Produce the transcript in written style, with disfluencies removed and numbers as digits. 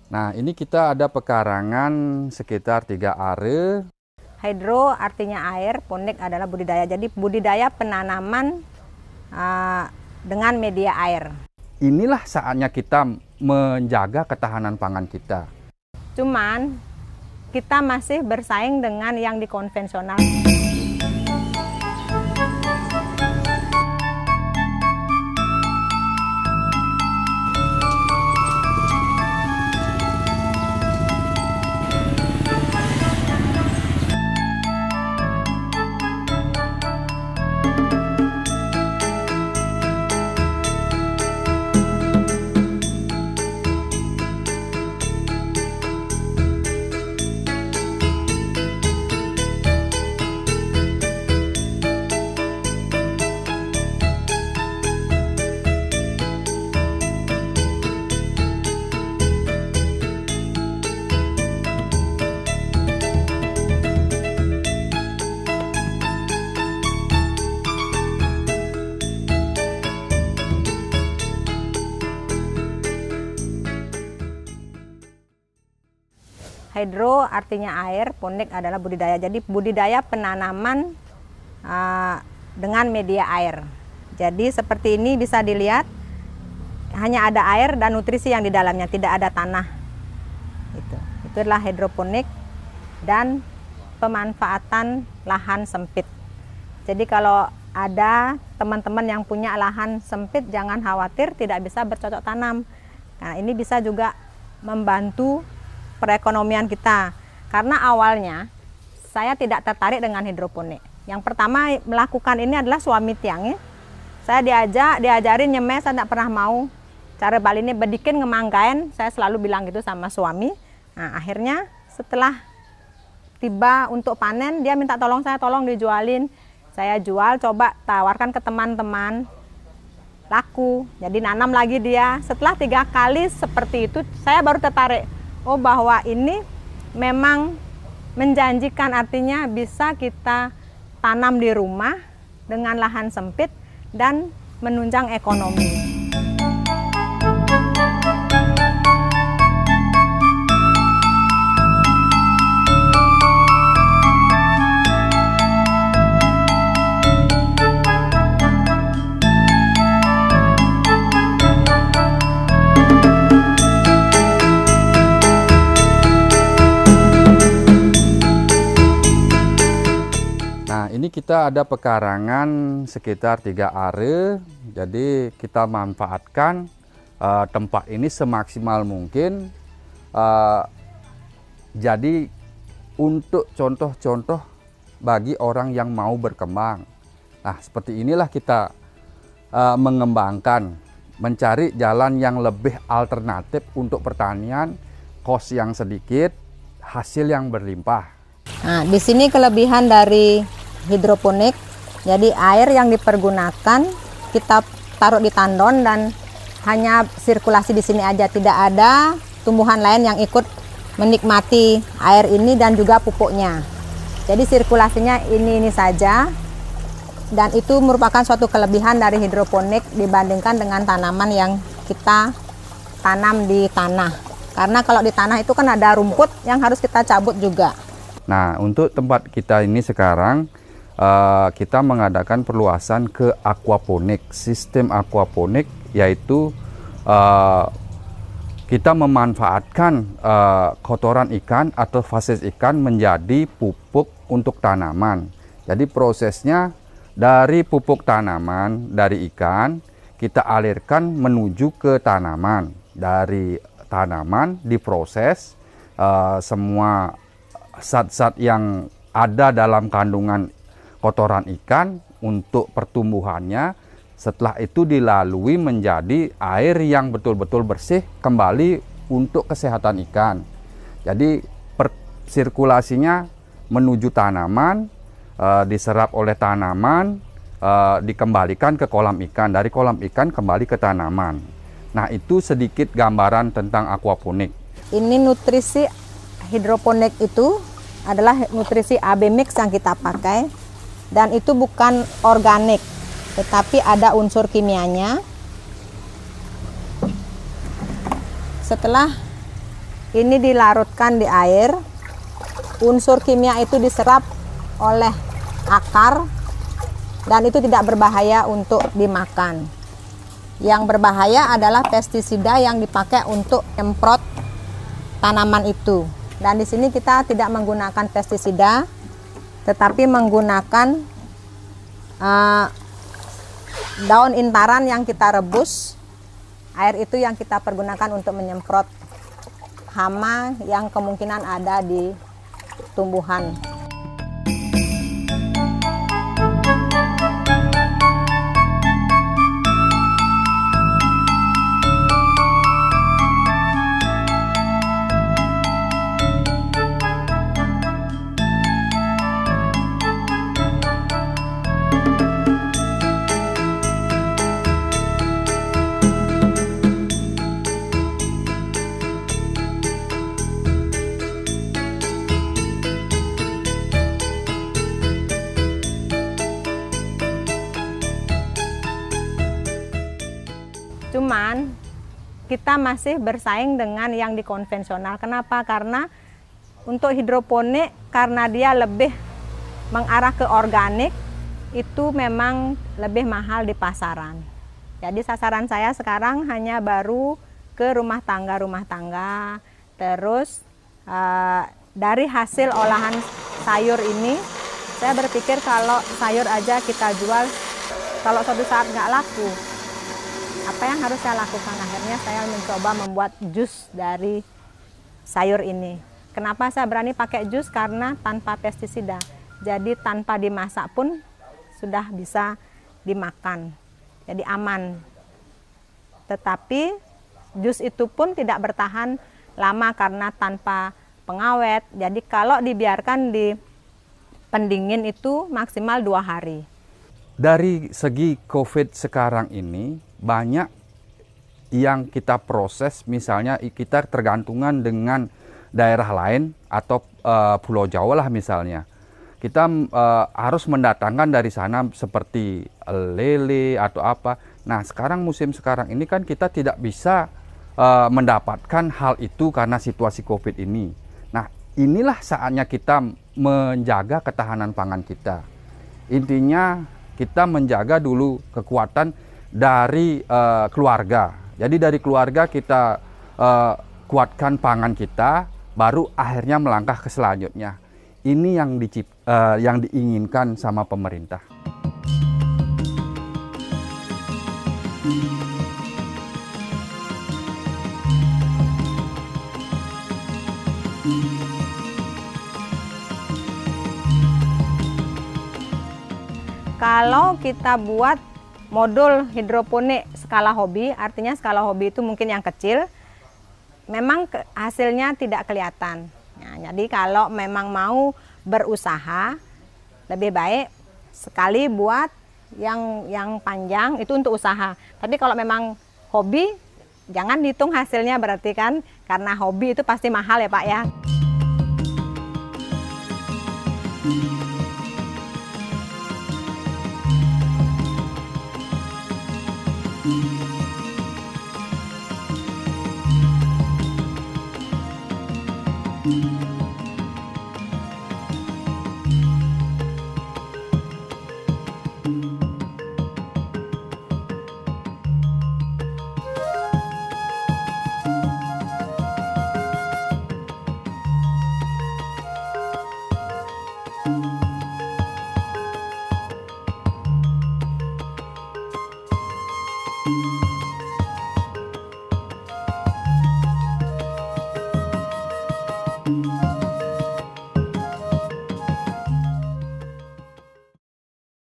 Nah, ini kita ada pekarangan sekitar 3 are. Hidro artinya air, ponik adalah budidaya. Jadi budidaya penanaman dengan media air. Inilah saatnya kita menjaga ketahanan pangan kita. Cuman kita masih bersaing dengan yang di konvensional. Hidro artinya air, ponik adalah budidaya. Jadi budidaya penanaman dengan media air. Jadi seperti ini bisa dilihat, hanya ada air dan nutrisi yang di dalamnya, tidak ada tanah. Itu adalah hidroponik dan pemanfaatan lahan sempit. Jadi kalau ada teman-teman yang punya lahan sempit, jangan khawatir tidak bisa bercocok tanam. Nah, ini bisa juga membantu perekonomian kita, karena awalnya saya tidak tertarik dengan hidroponik. Yang pertama melakukan ini adalah suami tiang. Saya diajarin nyemes, saya tidak pernah mau. Cara balinnya bedikin ngemanggain, saya selalu bilang gitu sama suami. Nah, akhirnya setelah tiba untuk panen, dia minta tolong saya, tolong dijualin. Saya jual, coba tawarkan ke teman-teman, laku. Jadi nanam lagi dia. Setelah 3 kali seperti itu, saya baru tertarik. Oh, bahwa ini memang menjanjikan, artinya bisa kita tanam di rumah dengan lahan sempit dan menunjang ekonomi. Ini kita ada pekarangan sekitar 3 are, jadi kita manfaatkan tempat ini semaksimal mungkin. Jadi untuk contoh-contoh bagi orang yang mau berkembang. Nah, seperti inilah kita mengembangkan, mencari jalan yang lebih alternatif untuk pertanian, kos yang sedikit, hasil yang berlimpah. Nah, di sini kelebihan dari hidroponik, jadi air yang dipergunakan kita taruh di tandon dan hanya sirkulasi di sini aja, tidak ada tumbuhan lain yang ikut menikmati air ini dan juga pupuknya. Jadi sirkulasinya ini saja, dan itu merupakan suatu kelebihan dari hidroponik dibandingkan dengan tanaman yang kita tanam di tanah. Karena kalau di tanah itu kan ada rumput yang harus kita cabut juga. Nah, untuk tempat kita ini sekarang kita mengadakan perluasan ke aquaponik. Sistem aquaponik yaitu kita memanfaatkan kotoran ikan atau fases ikan menjadi pupuk untuk tanaman. Jadi prosesnya dari pupuk tanaman dari ikan kita alirkan menuju ke tanaman. Dari tanaman diproses, semua zat-zat yang ada dalam kandungan kotoran ikan untuk pertumbuhannya, setelah itu dilalui menjadi air yang betul-betul bersih kembali untuk kesehatan ikan. Jadi sirkulasinya menuju tanaman, diserap oleh tanaman, dikembalikan ke kolam ikan, dari kolam ikan kembali ke tanaman. Nah, itu sedikit gambaran tentang aquaponik. Ini nutrisi hidroponik itu adalah nutrisi AB mix yang kita pakai. Dan itu bukan organik, tetapi ada unsur kimianya. Setelah ini dilarutkan di air, unsur kimia itu diserap oleh akar dan itu tidak berbahaya untuk dimakan. Yang berbahaya adalah pestisida yang dipakai untuk semprot tanaman itu. Dan di sini kita tidak menggunakan pestisida, tetapi menggunakan daun intaran yang kita rebus. Air itu yang kita pergunakan untuk menyemprot hama yang kemungkinan ada di tumbuhan. Cuman kita masih bersaing dengan yang di konvensional. Kenapa? Karena untuk hidroponik, karena dia lebih mengarah ke organik, itu memang lebih mahal di pasaran. Jadi sasaran saya sekarang hanya baru ke rumah tangga. Terus dari hasil olahan sayur ini, saya berpikir kalau sayur aja kita jual, kalau suatu saat nggak laku, apa yang harus saya lakukan? Akhirnya saya mencoba membuat jus dari sayur ini. Kenapa saya berani pakai jus? Karena tanpa pestisida. Jadi tanpa dimasak pun sudah bisa dimakan. Jadi aman. Tetapi jus itu pun tidak bertahan lama karena tanpa pengawet. Jadi kalau dibiarkan di pendingin itu maksimal 2 hari. Dari segi COVID sekarang ini, banyak yang kita proses, misalnya kita tergantungan dengan daerah lain atau Pulau Jawa lah misalnya. Kita harus mendatangkan dari sana seperti lele atau apa. Nah sekarang musim sekarang ini kan kita tidak bisa mendapatkan hal itu karena situasi COVID ini. Nah inilah saatnya kita menjaga ketahanan pangan kita. Intinya kita menjaga dulu kekuatan dari keluarga. Jadi dari keluarga kita kuatkan pangan kita, baru akhirnya melangkah ke selanjutnya. Ini yang diinginkan sama pemerintah. Kalau kita buat modul hidroponik skala hobi, artinya skala hobi itu mungkin yang kecil, memang hasilnya tidak kelihatan. Nah, jadi kalau memang mau berusaha, lebih baik sekali buat yang panjang itu untuk usaha. Tapi kalau memang hobi, jangan hitung hasilnya berarti kan, karena hobi itu pasti mahal ya Pak ya.